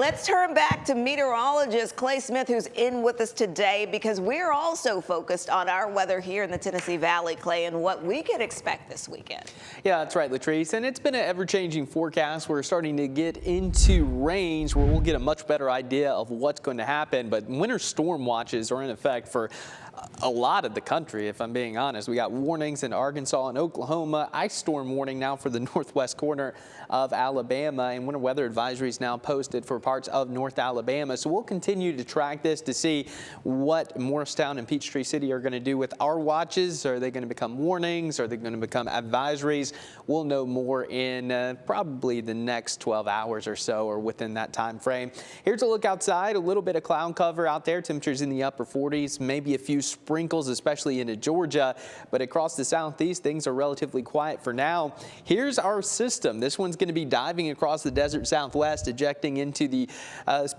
Let's turn back to meteorologist Clay Smith, who's in with us today, because we're also focused on our weather here in the Tennessee Valley, Clay, and what we can expect this weekend. Yeah, that's right, Latrice, and it's been an ever-changing forecast. We're starting to get into range where we'll get a much better idea of what's going to happen, but winter storm watches are in effect for a lot of the country, if I'm being honest. We got warnings in Arkansas and Oklahoma, ice storm warning now for the northwest corner of Alabama, and winter weather advisories now posted for parts of North Alabama. So we'll continue to track this to see what Morristown and Peachtree City are going to do with our watches. Are they going to become warnings? Are they going to become advisories? We'll know more in probably the next 12 hours or so, or within that time frame. Here's a look outside. A little bit of cloud cover out there. Temperatures in the upper 40s, maybe a few sprinkles, especially into Georgia, but across the southeast, things are relatively quiet for now. Here's our system. This one's going to be diving across the desert southwest, ejecting into the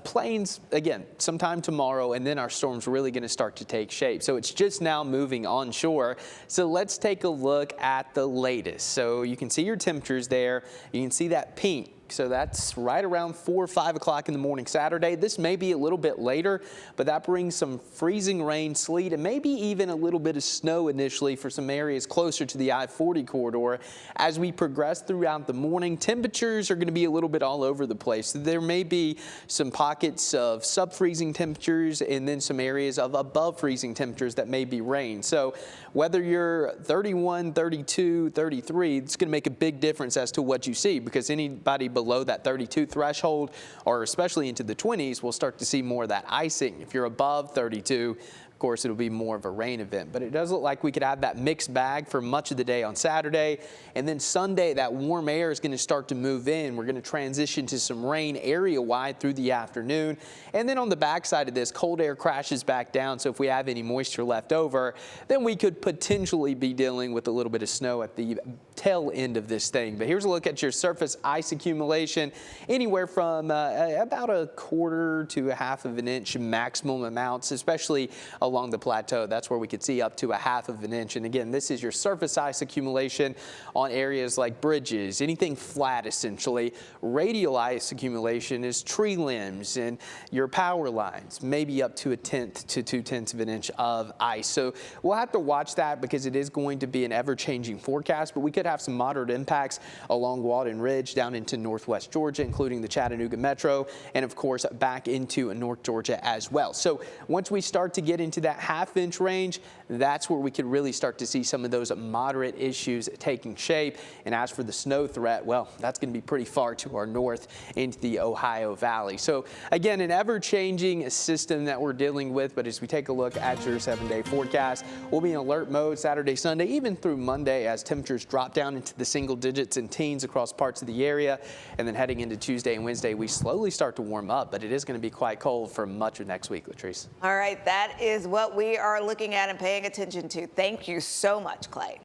plains again sometime tomorrow, and then our storm's really going to start to take shape. So it's just now moving onshore. So let's take a look at the latest. So you can see your temperatures there. You can see that pink. So that's right around 4 or 5 o'clock in the morning Saturday. This may be a little bit later, but that brings some freezing rain, sleet, and maybe even a little bit of snow initially for some areas closer to the I-40 corridor. As we progress throughout the morning, temperatures are going to be a little bit all over the place. There may be some pockets of sub-freezing temperatures and then some areas of above freezing temperatures that may be rain. So whether you're 31, 32, 33, it's going to make a big difference as to what you see, because anybody below that 32 threshold, or especially into the 20s, we'll start to see more of that icing. If you're above 32, of course, it'll be more of a rain event, but it does look like we could have that mixed bag for much of the day on Saturday. And then Sunday, that warm air is going to start to move in. We're going to transition to some rain area-wide through the afternoon. And then on the backside of this, cold air crashes back down. So if we have any moisture left over, then we could potentially be dealing with a little bit of snow at the tail end of this thing. But here's a look at your surface ice accumulation, anywhere from about a quarter to a half of an inch maximum amounts, especially along the plateau. That's where we could see up to a half of an inch. And again, this is your surface ice accumulation on areas like bridges, anything flat essentially. Radial ice accumulation is tree limbs and your power lines, maybe up to 1/10 to 2/10 of an inch of ice. So we'll have to watch that because it is going to be an ever-changing forecast, but we could have some moderate impacts along Walden Ridge down into northwest Georgia, including the Chattanooga metro, and of course back into North Georgia as well. So once we start to get into that half-inch range, that's where we could really start to see some of those moderate issues taking shape. And as for the snow threat, well, that's going to be pretty far to our north into the Ohio Valley. So again, an ever-changing system that we're dealing with, but as we take a look at your 7-day forecast, we'll be in alert mode Saturday, Sunday, even through Monday as temperatures drop down into the single digits and teens across parts of the area. And then heading into Tuesday and Wednesday, we slowly start to warm up, but it is going to be quite cold for much of next week, Latrice. All right, that is what we are looking at and paying attention to. Thank you so much, Clay.